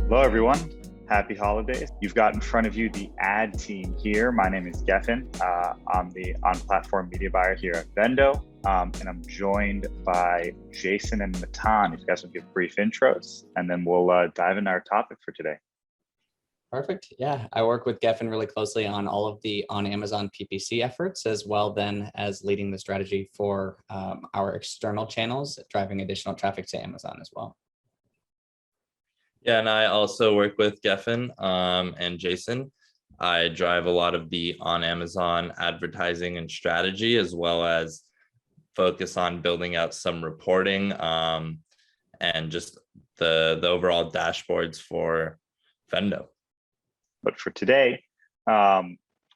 Hello, everyone. Happy holidays. You've got in front of you the ad team here. My name is Geffen. I'm the on-platform media buyer here at VENDO, and I'm joined by Jason and Matan. If you guys will give brief intros, and then we'll dive into our topic for today. Perfect. Yeah, I work with Geffen really closely on all of the on Amazon PPC efforts, as well then as leading the strategy for our external channels, driving additional traffic to Amazon as well. Yeah, and I also work with Geffen and Jason. I drive a lot of the on Amazon advertising and strategy, as well as focus on building out some reporting and just the overall dashboards for VENDO. But for today, we're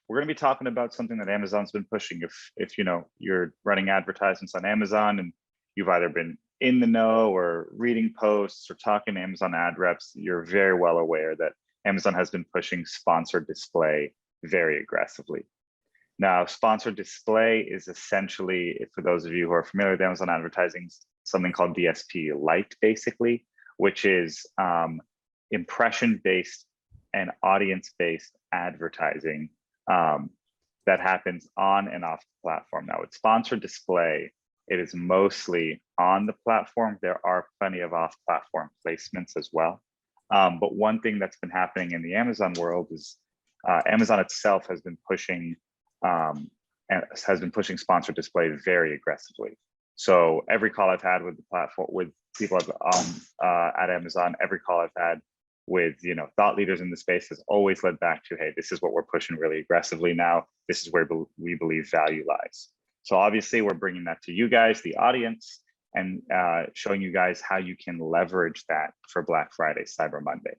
going to be talking about something that Amazon's been pushing. If you know you're running advertisements on Amazon and you've either been in the know or reading posts or talking to Amazon ad reps, you're very well aware that Amazon has been pushing sponsored display very aggressively. Now, sponsored display is essentially, for those of you who are familiar with Amazon advertising, something called DSP Lite, basically, which is impression-based and audience-based advertising that happens on and off the platform. Now, with sponsored display, it is mostly on the platform. There are plenty of off-platform placements as well. But one thing that's been happening in the Amazon world is Amazon itself has been pushing sponsored display very aggressively. So every call I've had with the platform, with people at Amazon, every call I've had with thought leaders in the space has always led back to, hey, this is what we're pushing really aggressively now. This is where we believe value lies. So obviously we're bringing that to you guys, the audience, and showing you guys how you can leverage that for Black Friday, Cyber Monday.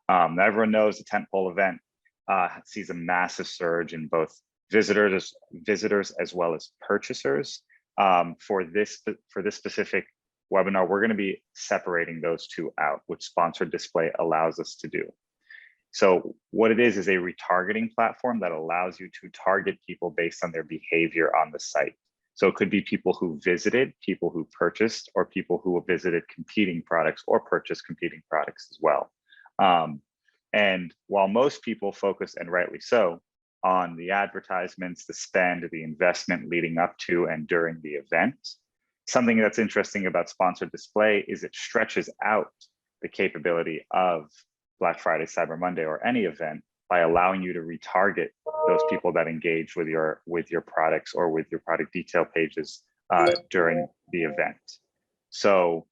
Now everyone knows the tentpole event sees a massive surge in both visitors as well as purchasers. For this specific webinar, we're going to be separating those two out, which sponsored display allows us to do. So what it is a retargeting platform that allows you to target people based on their behavior on the site. So it could be people who visited, people who purchased, or people who visited competing products or purchased competing products as well. And while most people focus, and rightly so, on the advertisements, the spend, the investment leading up to and during the event, something that's interesting about sponsored display is it stretches out the capability of Black Friday, Cyber Monday, or any event by allowing you to retarget those people that engage with your products or with your product detail pages during the event. So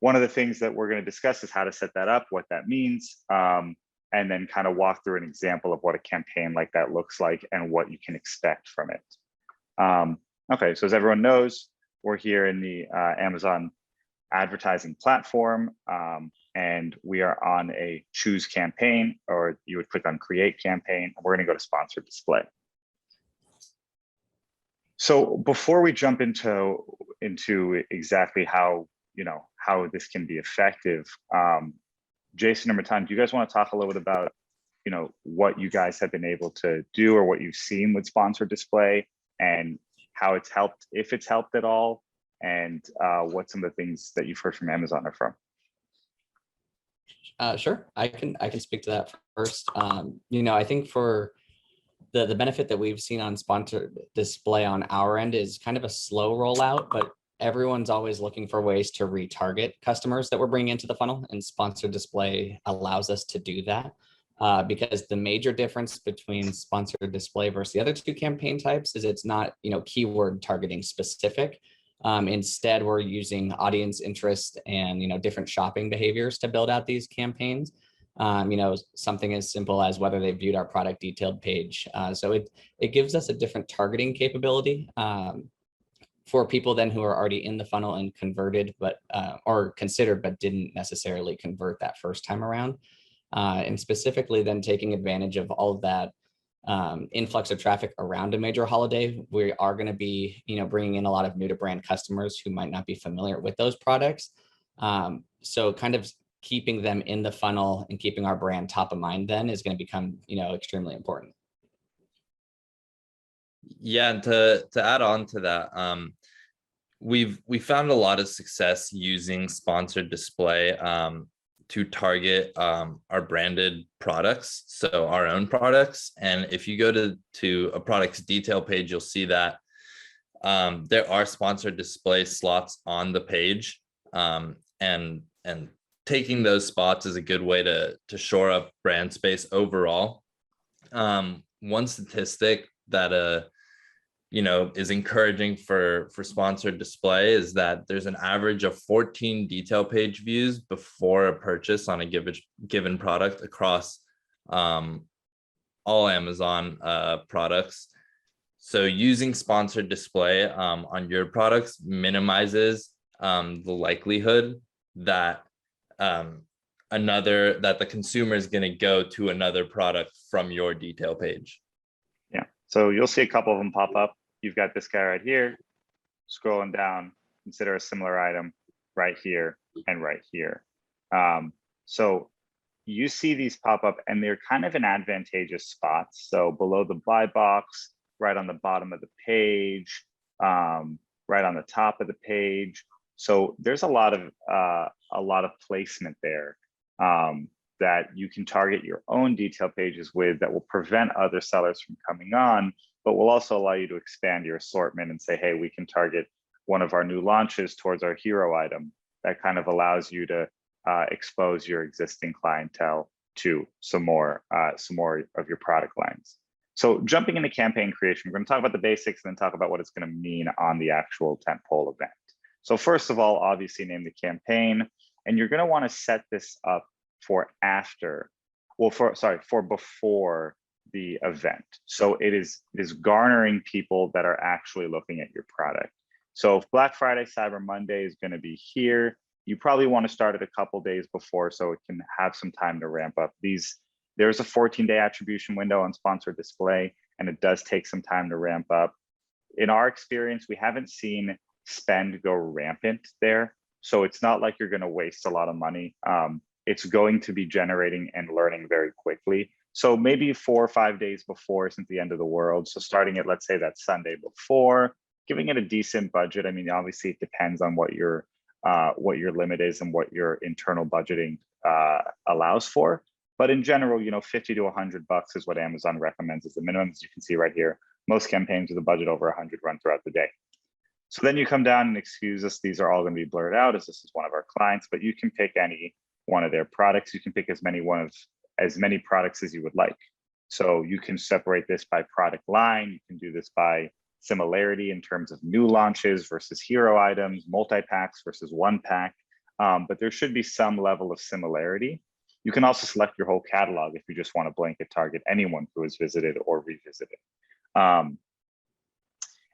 one of the things that we're going to discuss is how to set that up, what that means, and then kind of walk through an example of what a campaign like that looks like and what you can expect from it. Okay, so as everyone knows, we're here in the Amazon advertising platform, and we are on a choose campaign, or you would click on create campaign. We're going to go to sponsored display. So before we jump into exactly how this can be effective, Jason or Matan, do you guys want to talk a little bit about what you guys have been able to do or what you've seen with sponsored display and how it's helped, if it's helped at all, and what some of the things that you've heard from Amazon are from? Sure, I can speak to that first. I think for the benefit that we've seen on sponsored display on our end is kind of a slow rollout, but everyone's always looking for ways to retarget customers that we're bringing into the funnel, and sponsored display allows us to do that. Because the major difference between sponsored display versus the other two campaign types is it's not keyword targeting specific. Instead, we're using audience interest and different shopping behaviors to build out these campaigns. Something as simple as whether they viewed our product detailed page. So it gives us a different targeting capability for people then who are already in the funnel and converted, but or considered but didn't necessarily convert that first time around. And specifically then taking advantage of all of that influx of traffic around a major holiday. We are going to be bringing in a lot of new to brand customers who might not be familiar with those products. So kind of keeping them in the funnel and keeping our brand top of mind then is going to become extremely important. Yeah, and to add on to that, we found a lot of success using sponsored display to target our branded products, so our own products. And if you go to a product's detail page, you'll see that there are sponsored display slots on the page, and taking those spots is a good way to shore up brand space overall. One statistic that is encouraging for sponsored display is that there's an average of 14 detail page views before a purchase on a given product across all Amazon products. So using sponsored display on your products minimizes the likelihood that the consumer is going to go to another product from your detail page. Yeah, so you'll see a couple of them pop up. You've got this guy right here. Scrolling down, consider a similar item right here and right here. So you see these pop up, and they're kind of in advantageous spots. So below the buy box, right on the bottom of the page, right on the top of the page. So there's a lot of placement there that you can target your own detail pages with that will prevent other sellers from coming on, but will also allow you to expand your assortment and say, hey, we can target one of our new launches towards our hero item. That kind of allows you to expose your existing clientele to some more of your product lines. So jumping into campaign creation, we're going to talk about the basics and then talk about what it's going to mean on the actual tentpole event. So first of all, obviously name the campaign, and you're going to want to set this up for before the event. So it is garnering people that are actually looking at your product. So if Black Friday, Cyber Monday is going to be here, you probably want to start it a couple days before so it can have some time to ramp up. There's a 14-day attribution window on sponsored display, and it does take some time to ramp up. In our experience, we haven't seen spend go rampant there. So it's not like you're going to waste a lot of money. It's going to be generating and learning very quickly. So maybe 4 or 5 days before isn't the end of the world. So starting at, let's say, that Sunday before, giving it a decent budget. I mean, obviously it depends on what your limit is and what your internal budgeting allows for. But in general, $50 to $100 is what Amazon recommends as the minimum. As you can see right here, most campaigns with a budget over 100 run throughout the day. So then you come down and excuse us, these are all going to be blurred out as this is one of our clients, but you can pick any one of their products. You can pick as many products as you would like. So you can separate this by product line. You can do this by similarity in terms of new launches versus hero items, multi-packs versus one pack. But there should be some level of similarity. You can also select your whole catalog if you just want to blanket target anyone who has visited or revisited.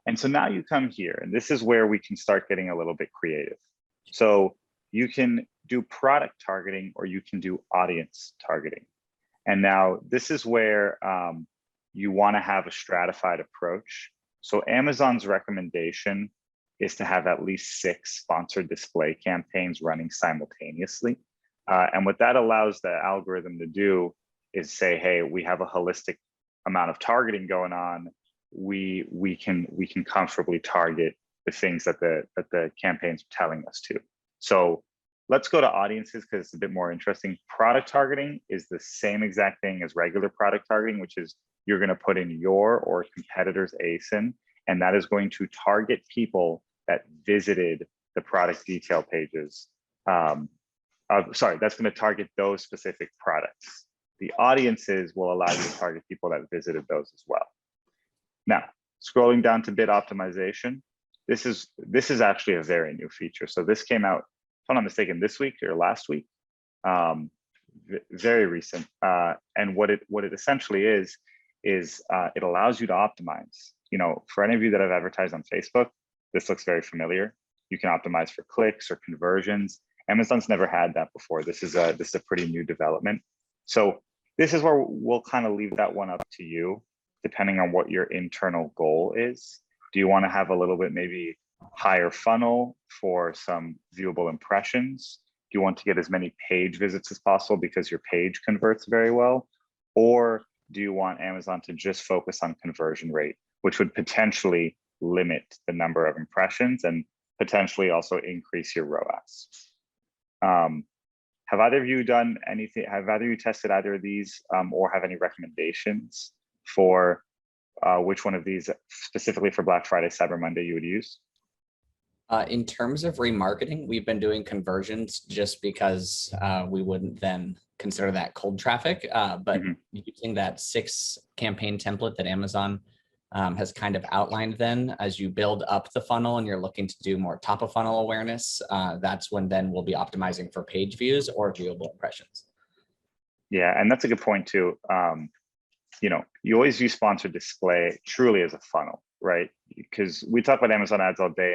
And so now you come here, and this is where we can start getting a little bit creative. So you can do product targeting or you can do audience targeting. And now this is where you want to have a stratified approach. So Amazon's recommendation is to have at least 6 sponsored display campaigns running simultaneously. And what that allows the algorithm to do is say, hey, we have a holistic amount of targeting going on. We can comfortably target the things that the campaigns are telling us to. So let's go to audiences because it's a bit more interesting. Product targeting is the same exact thing as regular product targeting, which is you're going to put in your or competitor's ASIN, and that is going to target people that visited the product detail pages. That's going to target those specific products. The audiences will allow you to target people that visited those as well. Now, scrolling down to bid optimization, this is actually a very new feature. So this came out, if I'm not mistaken, this week or last week, very recent. And what it essentially is it allows you to optimize. For any of you that have advertised on Facebook, this looks very familiar. You can optimize for clicks or conversions. Amazon's never had that before. This is a pretty new development. So this is where we'll kind of leave that one up to you, depending on what your internal goal is. Do you want to have a little bit maybe higher funnel for some viewable impressions? Do you want to get as many page visits as possible because your page converts very well? Or do you want Amazon to just focus on conversion rate, which would potentially limit the number of impressions and potentially also increase your ROAS? Have either of you done anything? Have either of you tested either of these, or have any recommendations for which one of these specifically for Black Friday, Cyber Monday you would use? In terms of remarketing, we've been doing conversions just because we wouldn't then consider that cold traffic. But Mhm. using that 6 campaign template that Amazon has kind of outlined, then as you build up the funnel and you're looking to do more top of funnel awareness, that's when then we'll be optimizing for page views or viewable impressions. Yeah, and that's a good point too. You know, you always use sponsored display truly as a funnel, right? Because we talk about Amazon ads all day,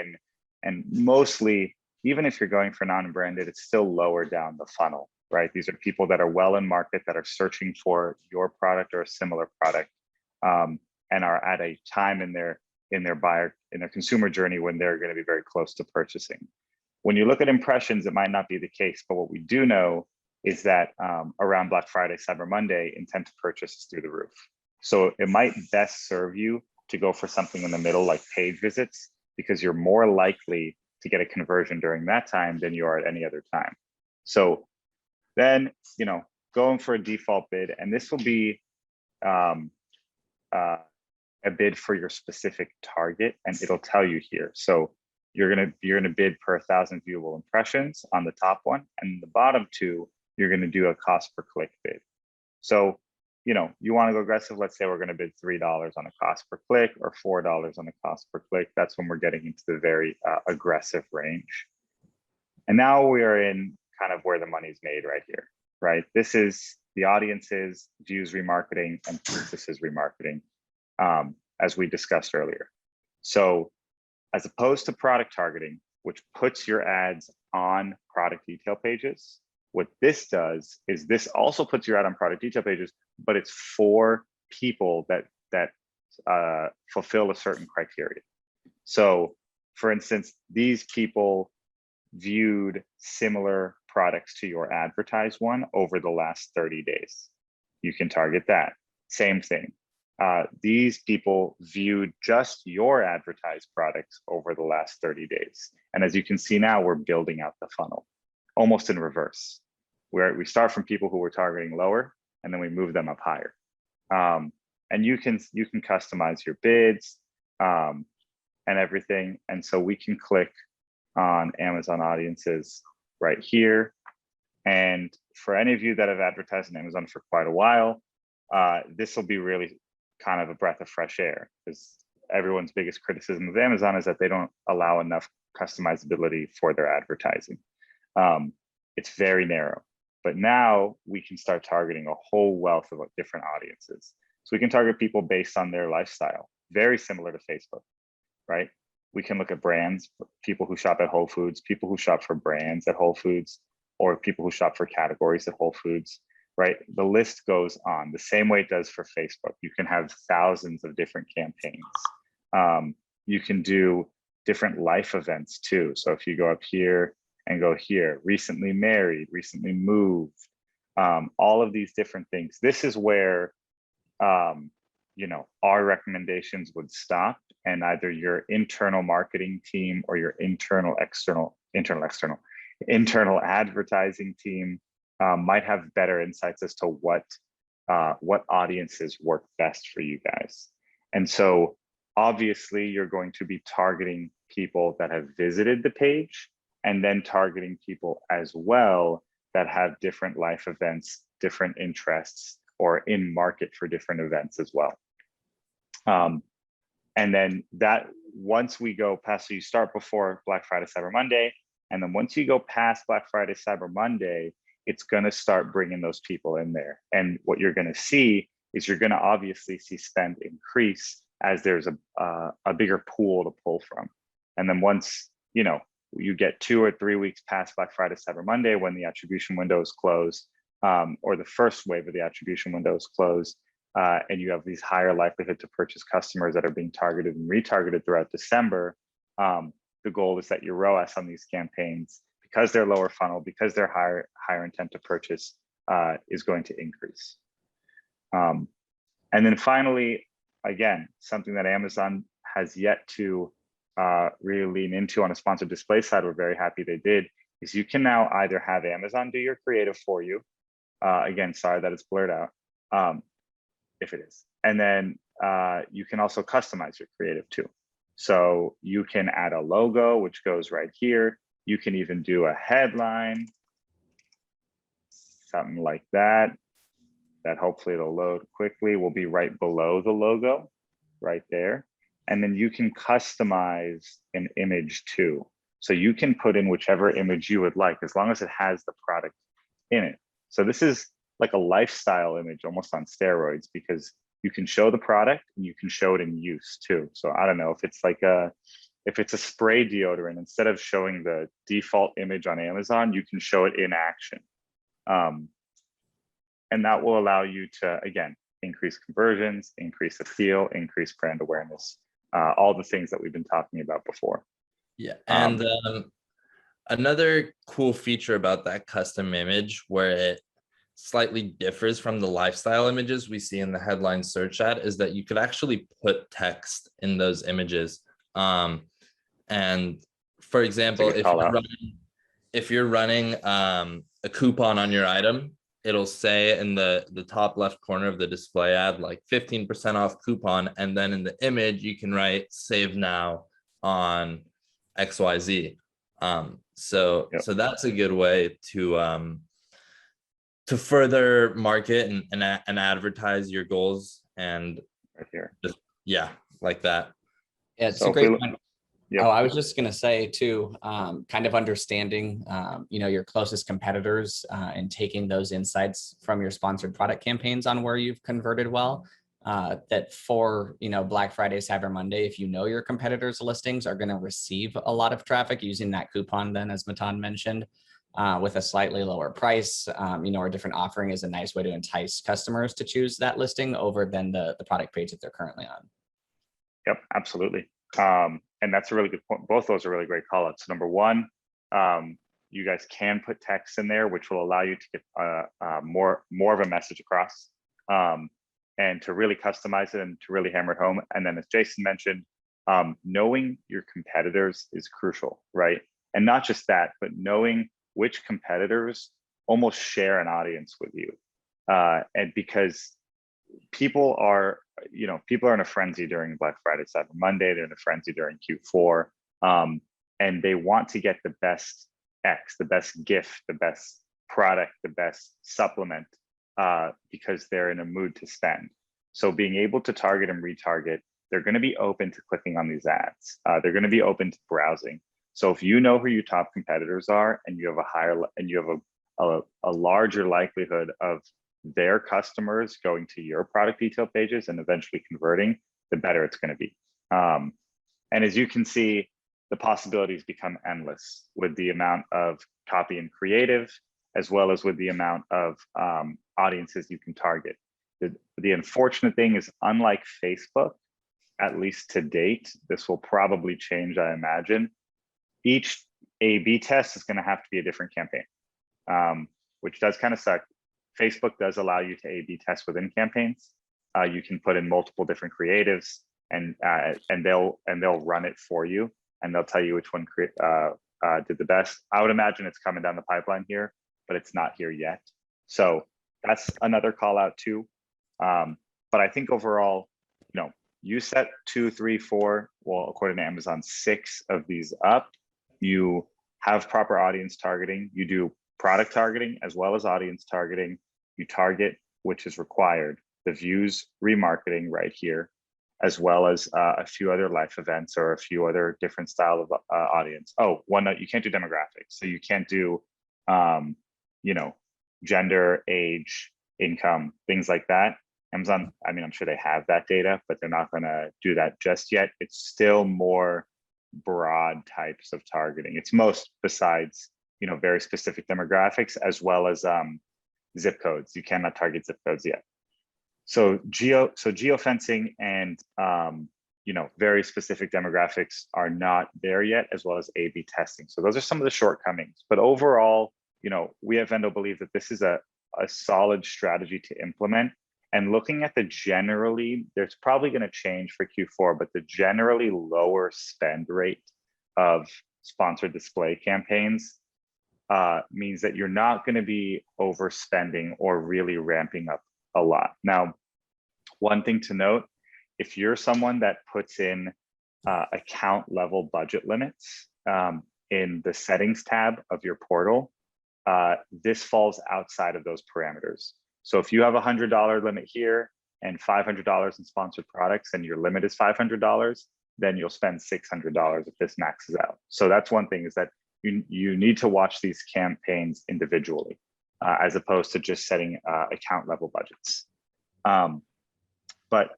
and mostly, even if you're going for non-branded, it's still lower down the funnel, right? These are people that are well in market that are searching for your product or a similar product, and are at a time in their consumer journey when they're going to be very close to purchasing. When you look at impressions, it might not be the case, but what we do know is that around Black Friday, Cyber Monday, intent to purchase is through the roof. So it might best serve you to go for something in the middle like page visits, because you're more likely to get a conversion during that time than you are at any other time. So then, you know, going for a default bid, and this will be a bid for your specific target, and it'll tell you here. So you're gonna bid per 1,000 viewable impressions on the top one, and the bottom 2, you're gonna do a cost per click bid. So, you know, you want to go aggressive. Let's say we're going to bid $3 on a cost per click or $4 on a cost per click. That's when we're getting into the very aggressive range. And now we are in kind of where the money's made right here, right? This is the audiences, views remarketing, and purchases remarketing, as we discussed earlier. So as opposed to product targeting, which puts your ads on product detail pages, what this does is this also puts your ad on product detail pages, but it's for people that fulfill a certain criteria. So for instance, these people viewed similar products to your advertised one over the last 30 days. You can target that. Same thing. These people viewed just your advertised products over the last 30 days. And as you can see now, we're building out the funnel almost in reverse, where we start from people who we're targeting lower, and then we move them up higher. And you can customize your bids and everything. And so we can click on Amazon audiences right here. And for any of you that have advertised on Amazon for quite a while, this will be really kind of a breath of fresh air, because everyone's biggest criticism of Amazon is that they don't allow enough customizability for their advertising. It's very narrow. But now we can start targeting a whole wealth of different audiences. So we can target people based on their lifestyle, very similar to Facebook, right? We can look at brands, people who shop at Whole Foods, people who shop for brands at Whole Foods, or people who shop for categories at Whole Foods, right? The list goes on the same way it does for Facebook. You can have thousands of different campaigns. You can do different life events too. So if you go up here and go here, recently married, recently moved, all of these different things. This is where, you know, our recommendations would stop, and either your internal marketing team or your internal advertising team might have better insights as to what audiences work best for you guys. And so obviously you're going to be targeting people that have visited the page, and then targeting people as well that have different life events, different interests, or in market for different events as well. And then that once we go past, so you start before Black Friday, Cyber Monday, and then once you go past Black Friday, Cyber Monday, it's going to start bringing those people in there. And what you're going to see is you're going to obviously see spend increase as there's a bigger pool to pull from. And then once, you know, you get 2 or 3 weeks past Black Friday, Cyber Monday, when the attribution window is closed, or the first wave of the attribution window is closed, and you have these higher likelihood to purchase customers that are being targeted and retargeted throughout December, the goal is that your ROAS on these campaigns, because they're lower funnel, because they're higher intent to purchase, is going to increase. And then finally, again, something that Amazon has yet to really lean into on a sponsored display side, we're very happy they did, is you can now either have Amazon do your creative for you. Again, sorry that it's blurred out, if it is. And then you can also customize your creative too. So you can add a logo, which goes right here. You can even do a headline, something like that, that hopefully it'll load quickly, will be right below the logo, right there. And then you can customize an image too. So you can put in whichever image you would like, as long as it has the product in it. So this is like a lifestyle image almost on steroids, because you can show the product and you can show it in use too. So I don't know if it's like if it's a spray deodorant, instead of showing the default image on Amazon, you can show it in action. And that will allow you to, again, increase conversions, increase appeal, increase brand awareness, all the things that we've been talking about before. Yeah, and another cool feature about that custom image, where it slightly differs from the lifestyle images we see in the headline search ad, is that you could actually put text in those images. And for example, if you're running a coupon on your item, it'll say in the top left corner of the display ad, like 15% off coupon. And then in the image, you can write save now on XYZ. So that's a good way to further market and advertise your goals, and right here. Just, like that. Yeah, it's a great point. Oh, I was just going to say too, kind of understanding, your closest competitors and taking those insights from your sponsored product campaigns on where you've converted well, that for, Black Friday, Cyber Monday, if your competitors' listings are going to receive a lot of traffic using that coupon, then as Matan mentioned, with a slightly lower price, or a different offering is a nice way to entice customers to choose that listing over than the product page that they're currently on. Yep, absolutely. And that's a really good point. Both those are really great call outs. Number one, you guys can put text in there, which will allow you to get more of a message across, and to really customize it and to really hammer it home. And then as Jason mentioned, knowing your competitors is crucial, right? And not just that, but knowing which competitors almost share an audience with you. And because people are in a frenzy during Black Friday, Cyber Monday, they're in a frenzy during Q4, and they want to get the best X, the best gift, the best product, the best supplement, because they're in a mood to spend. So being able to target and retarget, they're going to be open to clicking on these ads. They're going to be open to browsing. So if you know who your top competitors are, and you have a larger likelihood of their customers going to your product detail pages and eventually converting, the better it's going to be. And as you can see, the possibilities become endless with the amount of copy and creative, as well as with the amount of audiences you can target. The unfortunate thing is, unlike Facebook, at least to date, this will probably change, I imagine, each A/B test is going to have to be a different campaign, which does kind of suck. Facebook does allow you to A/B test within campaigns. You can put in multiple different creatives, and they'll run it for you, and they'll tell you which one did the best. I would imagine it's coming down the pipeline here, but it's not here yet. So that's another call out too. But I think overall, you set 2, 3, 4, well, according to Amazon, 6 of these up. You have proper audience targeting. You do product targeting as well as audience targeting. You target, which is required, the views remarketing right here, as well as a few other life events or a few other different style of audience. Oh, one note, you can't do demographics. So you can't do, gender, age, income, things like that. Amazon, I'm sure they have that data, but they're not going to do that just yet. It's still more broad types of targeting. It's most besides, very specific demographics, as well as zip codes. You cannot target zip codes yet. So geofencing and very specific demographics are not there yet, as well as A/B testing. So those are some of the shortcomings. But overall, we at Vendo believe that this is a solid strategy to implement. And looking at there's probably going to change for Q4, but the generally lower spend rate of sponsored display campaigns means that you're not going to be overspending or really ramping up a lot. Now, one thing to note, if you're someone that puts in account level budget limits in the settings tab of your portal, this falls outside of those parameters. So if you have $100 limit here and $500 in sponsored products and your limit is $500, then you'll spend $600 if this maxes out. So that's one thing, is that you need to watch these campaigns individually as opposed to just setting account level budgets. But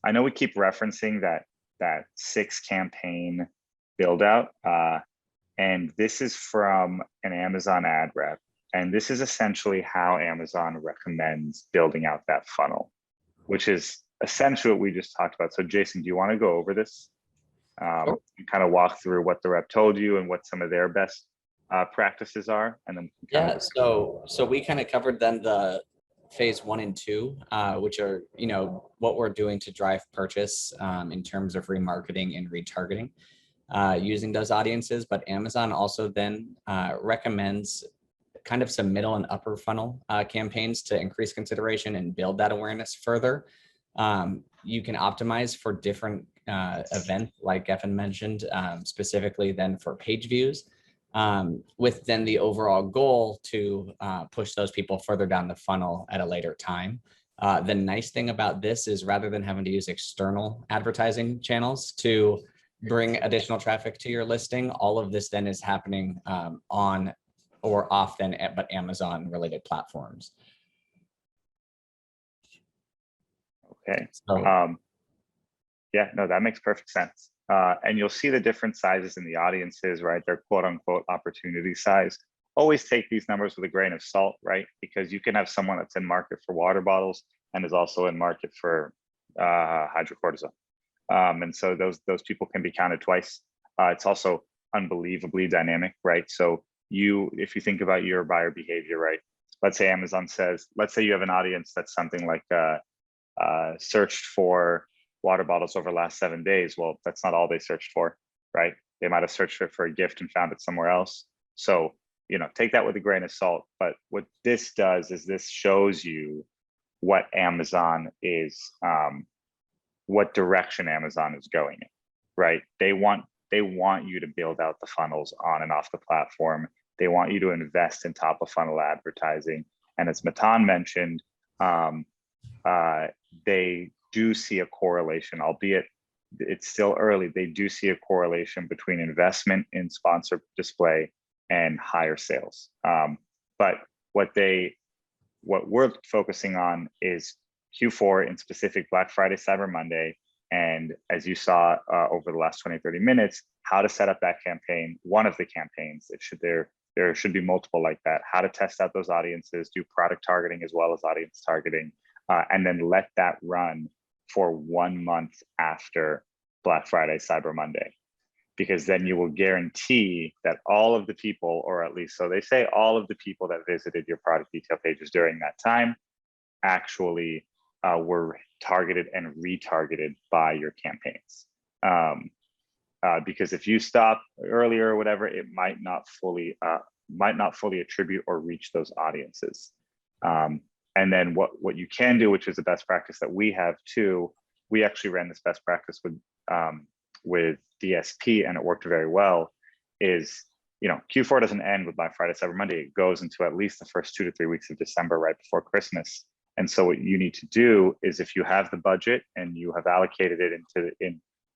I know we keep referencing that 6 campaign build out, and this is from an Amazon ad rep. And this is essentially how Amazon recommends building out that funnel, which is essentially what we just talked about. So Jason, do you want to go over this? Sure. And kind of walk through what the rep told you and what some of their best practices are, and then so we kind of covered then the phase 1 and 2, which are, you know, what we're doing to drive purchase in terms of remarketing and retargeting using those audiences. But Amazon also then recommends kind of some middle and upper funnel campaigns to increase consideration and build that awareness further. You can optimize for different events, like Geffen mentioned, specifically then for page views, with then the overall goal to push those people further down the funnel at a later time. The nice thing about this is, rather than having to use external advertising channels to bring additional traffic to your listing, all of this then is happening on or off then but Amazon related platforms. Okay. So, yeah, no, that makes perfect sense. And you'll see the different sizes in the audiences, right? Their quote unquote opportunity size. Always take these numbers with a grain of salt, right? Because you can have someone that's in market for water bottles and is also in market for hydrocortisone. And so those people can be counted twice. It's also unbelievably dynamic, right? So if you think about your buyer behavior, right? Let's say Amazon says, let's say you have an audience that's something like searched for water bottles over the last 7 days. Well, that's not all they searched for, right? They might have searched for a gift and found it somewhere else. So, you know, take that with a grain of salt. But what this does is this shows you what Amazon is, what direction Amazon is going in, right? They want you to build out the funnels on and off the platform. They want you to invest in top of funnel advertising. And as Matan mentioned, they do see a correlation, albeit it's still early. They do see a correlation between investment in sponsored display and higher sales. But what we're focusing on is Q4, in specific Black Friday, Cyber Monday. And as you saw over the last 20, 30 minutes, how to set up that campaign, one of the campaigns. There should be multiple like that. How to test out those audiences, do product targeting as well as audience targeting, and then let that run for 1 month after Black Friday, Cyber Monday. Because then you will guarantee that all of the people, or at least so they say, all of the people that visited your product detail pages during that time actually were targeted and retargeted by your campaigns. Because if you stop earlier or whatever, it might not fully attribute or reach those audiences. And then what you can do, which is the best practice that we have too, we actually ran this best practice with DSP, and it worked very well, is, you know, Q4 doesn't end with Black Friday, Cyber Monday. It goes into at least the first 2 to 3 weeks of December, right before Christmas. And so what you need to do is, if you have the budget and you have allocated it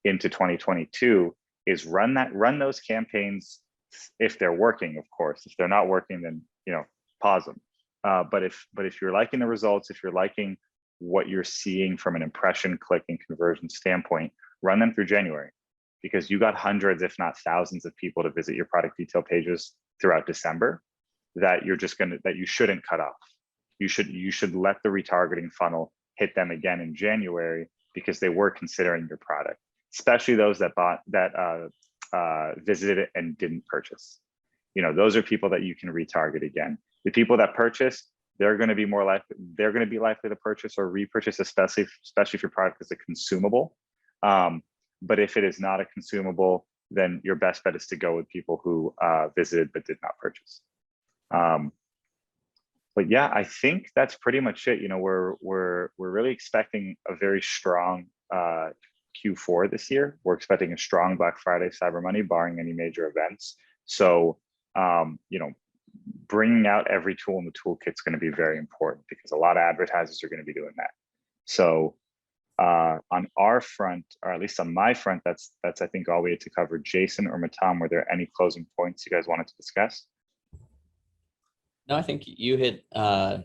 into 2022, is run those campaigns if they're working, of course. If they're not working, then, you know, pause them. But if you're liking the results, if you're liking what you're seeing from an impression, click, and conversion standpoint, run them through January, because you got hundreds, if not thousands, of people to visit your product detail pages throughout December that you shouldn't cut off. You should let the retargeting funnel hit them again in January, because they were considering your product, especially those that visited it and didn't purchase. You know, those are people that you can retarget again. The people that purchased, they're going to be likely to purchase or repurchase, especially if your product is a consumable. But if it is not a consumable, then your best bet is to go with people who visited but did not purchase. But yeah, I think that's pretty much it. You know, we're really expecting a very strong Q4 this year. We're expecting a strong Black Friday, Cyber Monday, barring any major events. So, you know, bringing out every tool in the toolkit is going to be very important because a lot of advertisers are going to be doing that. So, on our front, or at least on my front, that's I think all we had to cover. Jason or Matan, were there any closing points you guys wanted to discuss? No, I think you hit the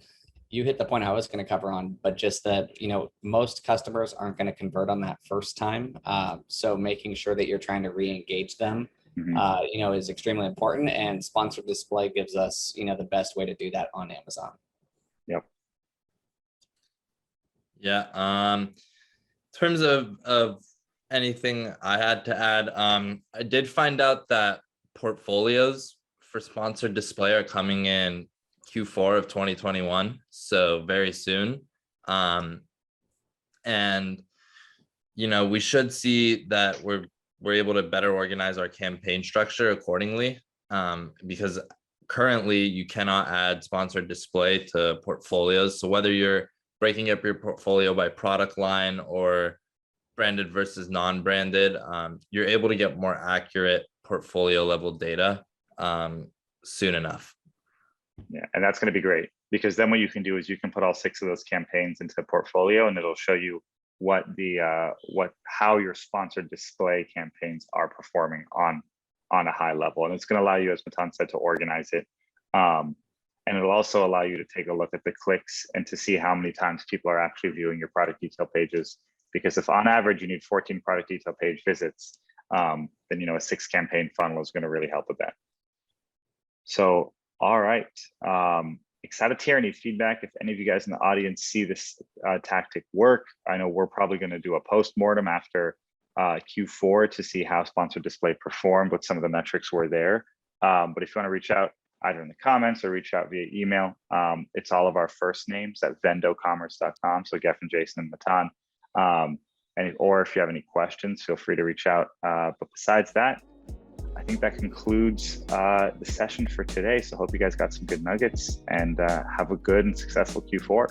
point I was going to cover on, but just that, you know, most customers aren't going to convert on that first time. So making sure that you're trying to re-engage them, you know, is extremely important, and sponsored display gives us, you know, the best way to do that on Amazon. Yep. Yeah. In terms of anything I had to add, I did find out that portfolios for sponsored display are coming in Q4 of 2021, so very soon. And you know, we should see that we're able to better organize our campaign structure accordingly, because currently you cannot add sponsored display to portfolios. So whether you're breaking up your portfolio by product line or branded versus non-branded, you're able to get more accurate portfolio level data soon enough. Yeah, and that's going to be great, because then what you can do is you can put all 6 of those campaigns into a portfolio, and it'll show you what how your sponsored display campaigns are performing on a high level, and it's going to allow you, as Matan said, to organize it, and it'll also allow you to take a look at the clicks and to see how many times people are actually viewing your product detail pages. Because if on average you need 14 product detail page visits, then you know a 6 campaign funnel is going to really help with that. So, all right. Excited to hear any feedback. If any of you guys in the audience see this tactic work, I know we're probably going to do a post-mortem after Q4 to see how sponsored display performed, what some of the metrics were there. But if you want to reach out either in the comments or reach out via email, it's all of our first names at vendocommerce.com. So Geffen, Jason, and Matan. Or if you have any questions, feel free to reach out. But besides that, I think that concludes the session for today. So hope you guys got some good nuggets, and have a good and successful Q4.